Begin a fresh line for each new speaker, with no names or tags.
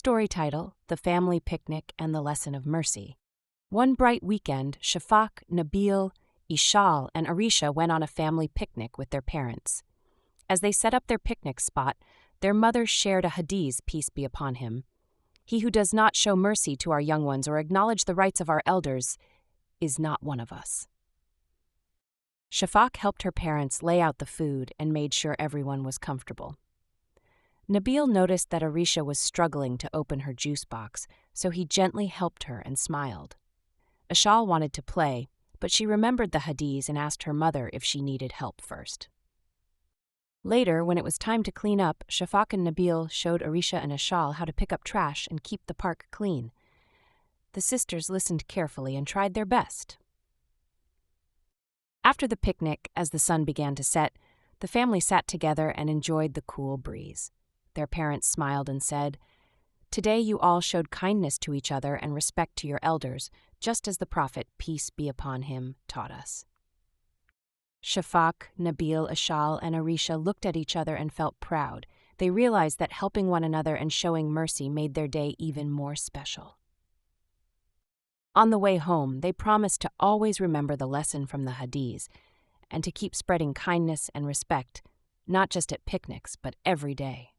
Story title: The Family Picnic and the Lesson of Mercy. One bright weekend, Shafak, Nabil, Ishal, and Arisha went on a family picnic with their parents. As they set up their picnic spot, their mother shared a hadith, peace be upon him. He who does not show mercy to our young ones or acknowledge the rights of our elders is not one of us. Shafak helped her parents lay out the food and made sure everyone was comfortable. Nabil noticed that Arisha was struggling to open her juice box, so he gently helped her and smiled. Ishal wanted to play, but she remembered the hadith and asked her mother if she needed help first. Later, when it was time to clean up, Shafak and Nabil showed Arisha and Ishal how to pick up trash and keep the park clean. The sisters listened carefully and tried their best. After the picnic, as the sun began to set, the family sat together and enjoyed the cool breeze. Their parents smiled and said, "Today you all showed kindness to each other and respect to your elders, just as the Prophet, peace be upon him, taught us." Shafak, Nabil, Ishal, and Arisha looked at each other and felt proud. They realized that helping one another and showing mercy made their day even more special. On the way home, they promised to always remember the lesson from the hadith and to keep spreading kindness and respect, not just at picnics, but every day.